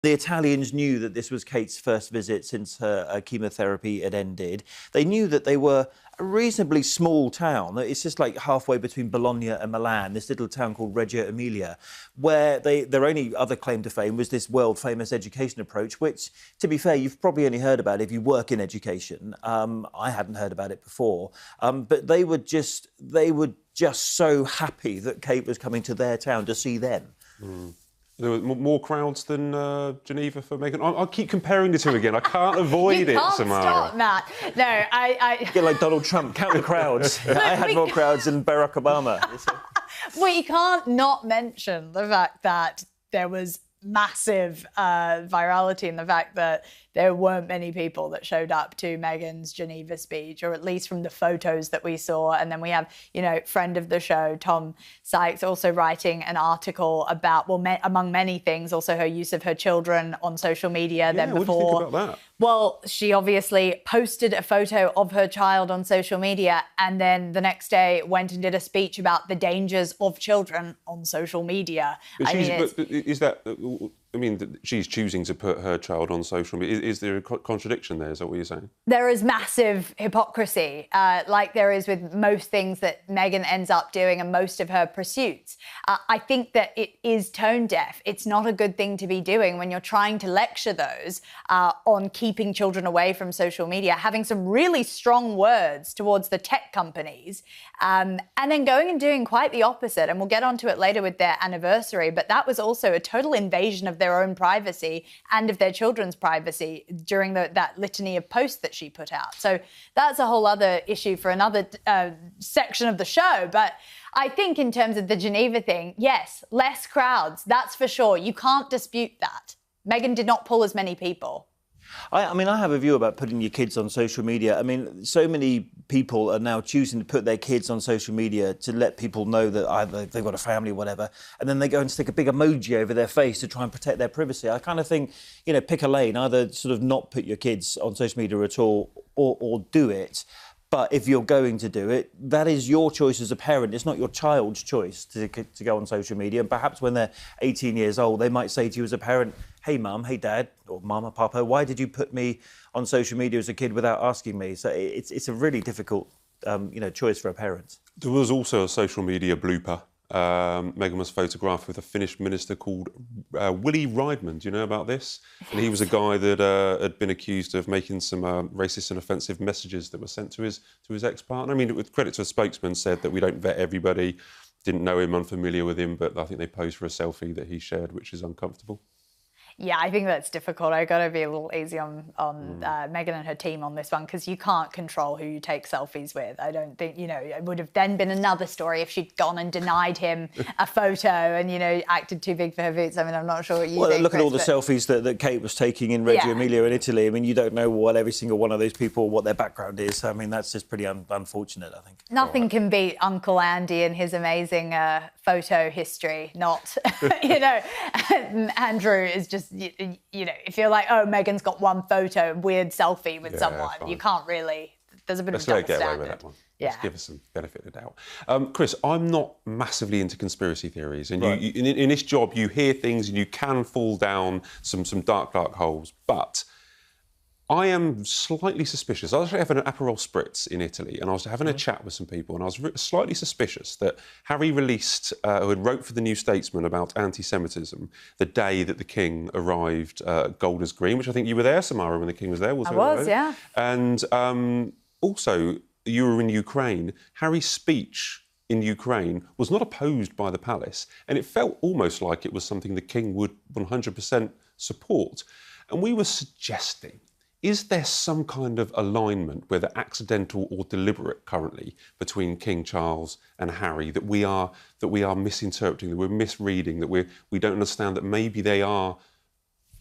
The Italians knew that this was Kate's first visit since her chemotherapy had ended. They knew that they were a reasonably small town. It's just like halfway between Bologna and Milan, this little town called Reggio Emilia, where their only other claim to fame was this world-famous education approach, which, to be fair, you've probably only heard about if you work in education. I hadn't heard about it before. But they were just so happy that Kate was coming to their town to see them. Mm. There were more crowds than Geneva for Meghan. I keep comparing the two again. I can't avoid it, Samara. Stop, Matt. No, I... Get like Donald Trump, count the crowds. I had more crowds than Barack Obama. We can't not mention the fact that there was massive virality in the fact that there weren't many people that showed up to Meghan's Geneva speech, or at least from the photos that we saw. And then we have, friend of the show, Tom Sykes, also writing an article about, among many things, also her use of her children on social media. Yeah, what do you think about that? Well, she obviously posted a photo of her child on social media and then the next day went and did a speech about the dangers of children on social media. She's choosing to put her child on social media. Is there a contradiction there? Is that what you're saying? There is massive hypocrisy, like there is with most things that Meghan ends up doing and most of her pursuits. I think that it is tone deaf. It's not a good thing to be doing when you're trying to lecture those on keeping children away from social media, having some really strong words towards the tech companies, and then going and doing quite the opposite. And we'll get onto it later with their anniversary, but that was also a total invasion of their own privacy and of their children's privacy during that litany of posts that she put out. So that's a whole other issue for another section of the show. But I think in terms of the Geneva thing, yes, less crowds, that's for sure. You can't dispute that. Meghan did not pull as many people. I have a view about putting your kids on social media. So many people are now choosing to put their kids on social media to let people know that either they've got a family or whatever, and then they go and stick a big emoji over their face to try and protect their privacy. I kind of think, pick a lane, either sort of not put your kids on social media at all or do it. But if you're going to do it, that is your choice as a parent. It's not your child's choice to go on social media. And perhaps when they're 18 years old, they might say to you as a parent, hey, Mum, hey, Dad, or Mama, Papa, why did you put me on social media as a kid without asking me? So it's a really difficult, choice for a parent. There was also a social media blooper. Meghan was photographed with a Finnish minister called Willie Riedman. Do you know about this? And he was a guy that had been accused of making some racist and offensive messages that were sent to his ex-partner. With credit to a spokesman, said that we don't vet everybody, didn't know him, unfamiliar with him, but I think they posed for a selfie that he shared, which is uncomfortable. Yeah, I think that's difficult. I've got to be a little easy on Meghan and her team on this one, because you can't control who you take selfies with. I don't think, it would have then been another story if she'd gone and denied him a photo and, acted too big for her boots. I'm not sure what you think, look Chris, at all the selfies that Kate was taking in Reggio Emilia in Italy. You don't know what every single one of those people, what their background is. That's just pretty unfortunate, I think. Nothing can beat Uncle Andy and his amazing photo history. Not, Andrew is just, if you're like, oh, Meghan's got one photo, weird selfie with someone, you can't really, there's a bit of a double standard. Let's get away with that one. Let's give us some benefit of the doubt. Chris, I'm not massively into conspiracy theories, and right. in this job you hear things and you can fall down some dark holes, but I am slightly suspicious. I was actually having an Aperol Spritz in Italy, and I was having a chat with some people, and I was slightly suspicious that Harry released, who had wrote for the New Statesman about anti-Semitism the day that the King arrived at Golders Green, which I think you were there, Samara, when the King was there. I was, yeah. And also, you were in Ukraine. Harry's speech in Ukraine was not opposed by the palace, and it felt almost like it was something the King would 100% support. And we were suggesting, is there some kind of alignment, whether accidental or deliberate currently, between King Charles and Harry, that we are misinterpreting, that we're misreading, that we don't understand, that maybe they are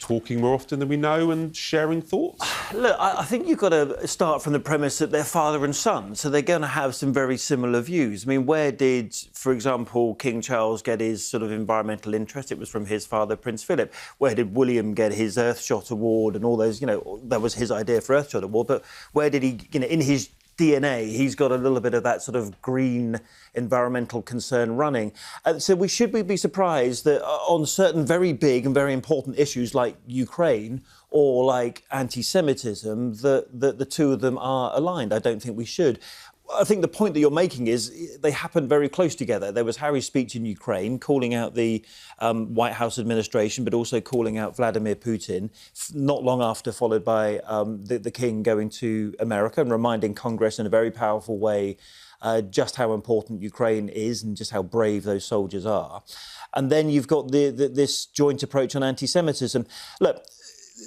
talking more often than we know and sharing thoughts? Look, I think you've got to start from the premise that they're father and son, so they're going to have some very similar views. Where did, for example, King Charles get his sort of environmental interest? It was from his father, Prince Philip. Where did William get his Earthshot Award and all those, that was his idea for Earthshot Award, but where did he, in his DNA. He's got a little bit of that sort of green environmental concern running. And so should we be surprised that on certain very big and very important issues like Ukraine or like anti-Semitism, that the two of them are aligned? I don't think we should. I think the point that you're making is they happened very close together. There was Harry's speech in Ukraine calling out the White House administration, but also calling out Vladimir Putin, not long after followed by the King going to America and reminding Congress in a very powerful way just how important Ukraine is and just how brave those soldiers are. And then you've got this joint approach on anti-Semitism. Look,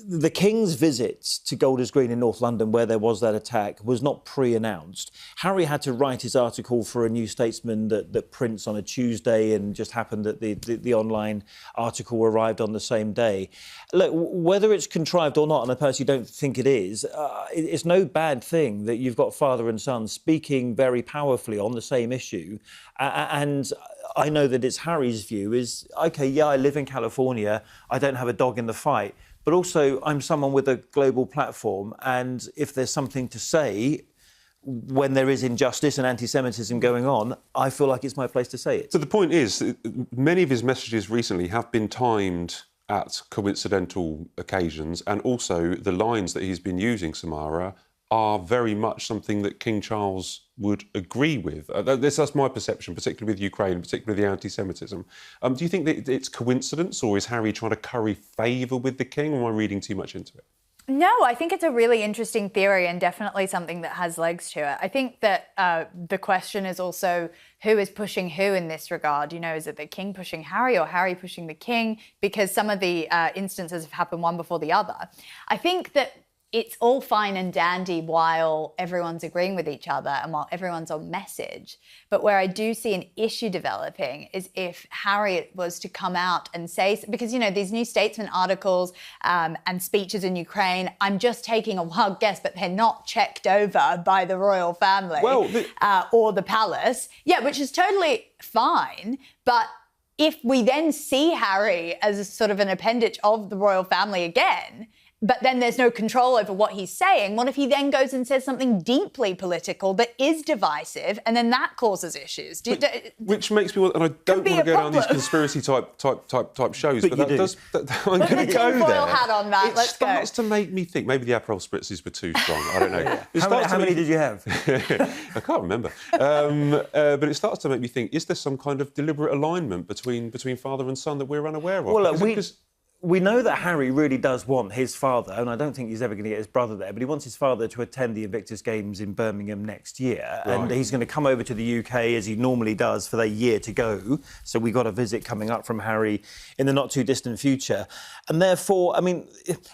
the King's visit to Golders Green in North London, where there was that attack, was not pre-announced. Harry had to write his article for a New Statesman that prints on a Tuesday, and just happened that the online article arrived on the same day. Look, whether it's contrived or not, and I personally don't think it is, it's no bad thing that you've got father and son speaking very powerfully on the same issue. And I know that it's Harry's view is, OK, yeah, I live in California, I don't have a dog in the fight, but also I'm someone with a global platform, and if there's something to say when there is injustice and anti-Semitism going on, I feel like it's my place to say it. So the point is, many of his messages recently have been timed at coincidental occasions, and also the lines that he's been using, Samara, are very much something that King Charles would agree with. That's my perception, particularly with Ukraine, particularly the anti-Semitism. Do you think that it's coincidence, or is Harry trying to curry favour with the King, or am I reading too much into it? No, I think it's a really interesting theory and definitely something that has legs to it. I think that the question is also who is pushing who in this regard. You know, is it the King pushing Harry or Harry pushing the King? Because some of the instances have happened one before the other. I think that it's all fine and dandy while everyone's agreeing with each other and while everyone's on message. But where I do see an issue developing is if Harry was to come out and say, because, you know, these New Statesman articles and speeches in Ukraine, I'm just taking a wild guess, but they're not checked over by the royal family or the palace. Yeah, which is totally fine. But if we then see Harry as a sort of an appendage of the royal family again, but then there's no control over what he's saying, what if he then goes and says something deeply political that is divisive, and then that causes issues? Which makes me want, and I don't want to go down these conspiracy type shows, but that does. I'm going to go there. Hat on, Matt. It starts to make me think. Maybe the Aperol spritzes were too strong. I don't know. How many did you have? I can't remember. But it starts to make me think: is there some kind of deliberate alignment between father and son that we're unaware of? Well, we know that Harry really does want his father, and I don't think he's ever going to get his brother there, but he wants his father to attend the Invictus Games in Birmingham next year. Right. And he's going to come over to the UK, as he normally does, for the year to go. So we got a visit coming up from Harry in the not-too-distant future. And therefore, I mean,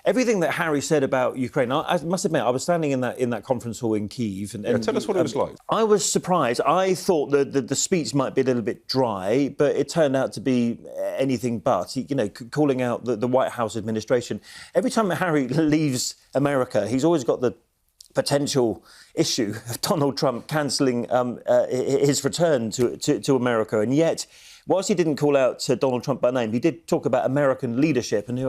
everything that Harry said about Ukraine, I must admit, I was standing in that conference hall in Kyiv. And tell us what it was like. I was surprised. I thought that the speech might be a little bit dry, but it turned out to be anything but. You know, calling out the White House administration. Every time Harry leaves America, he's always got the potential issue of Donald Trump cancelling his return to America. And yet, whilst he didn't call out Donald Trump by name, he did talk about American leadership. And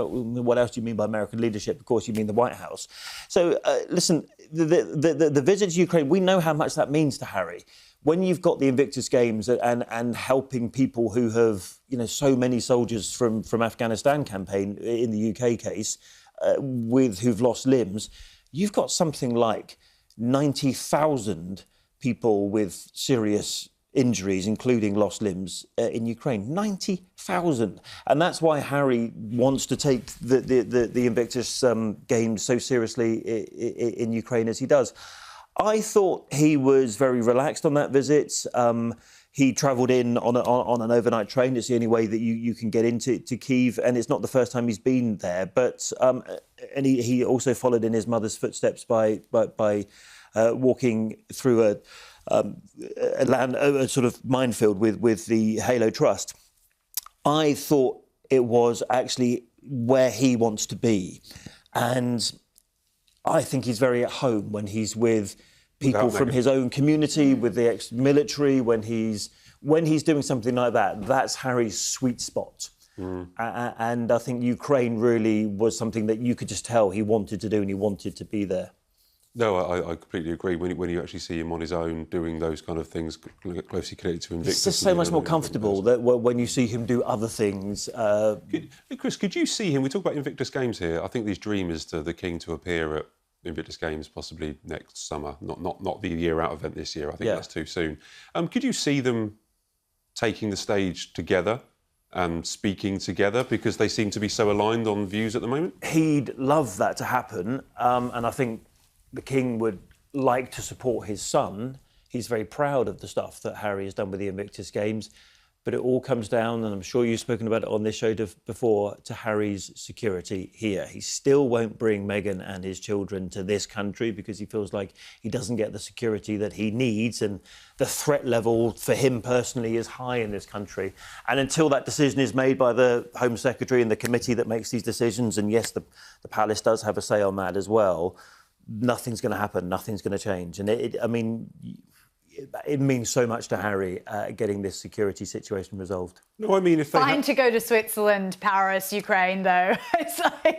what else do you mean by American leadership? Of course, you mean the White House. So, listen, the visit to Ukraine, we know how much that means to Harry. When you've got the Invictus Games and helping people who have, you know, so many soldiers from Afghanistan campaign, in the UK case, who've lost limbs, you've got something like 90,000 people with serious injuries, including lost limbs, in Ukraine. 90,000. And that's why Harry wants to take the Invictus Games so seriously in Ukraine as he does. I thought he was very relaxed on that visit. He travelled in on an overnight train. It's the only way that you can get into Kyiv, and it's not the first time he's been there. But and he also followed in his mother's footsteps by walking through a sort of minefield with the Halo Trust. I thought it was actually where he wants to be, and I think he's very at home when he's with people from his own community, with the ex-military, when he's doing something like that. That's Harry's sweet spot. And I think Ukraine really was something that you could just tell he wanted to do, and he wanted to be there. No, I completely agree. When you actually see him on his own doing those kind of things, closely connected to Invictus, It's just so much more comfortable that when you see him do other things. Chris, could you see him? We talk about Invictus Games here. I think these dream is to the King to appear at Invictus Games possibly next summer, not the year out event this year. I think that's too soon. Could you see them taking the stage together and speaking together, because they seem to be so aligned on views at the moment? He'd love that to happen, and I think the King would like to support his son. He's very proud of the stuff that Harry has done with the Invictus Games, but it all comes down, and I'm sure you've spoken about it on this show before, to Harry's security here. He still won't bring Meghan and his children to this country because he feels like he doesn't get the security that he needs, and the threat level for him personally is high in this country. And until that decision is made by the Home Secretary and the committee that makes these decisions, and yes, the palace does have a say on that as well, nothing's going to happen, nothing's going to change. And it means so much to Harry getting this security situation resolved. No, I mean, if they fine to go to Switzerland, Paris, Ukraine, though. It's just the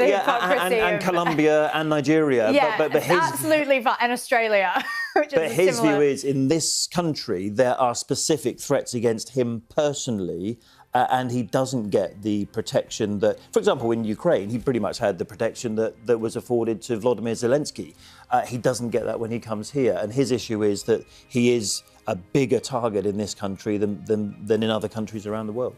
hypocrisy and Colombia and Nigeria. Yeah, but his, absolutely fine, and Australia. But his view is, in this country, there are specific threats against him personally. And he doesn't get the protection that, for example, in Ukraine, he pretty much had the protection that was afforded to Volodymyr Zelensky. He doesn't get that when he comes here. And his issue is that he is a bigger target in this country than in other countries around the world.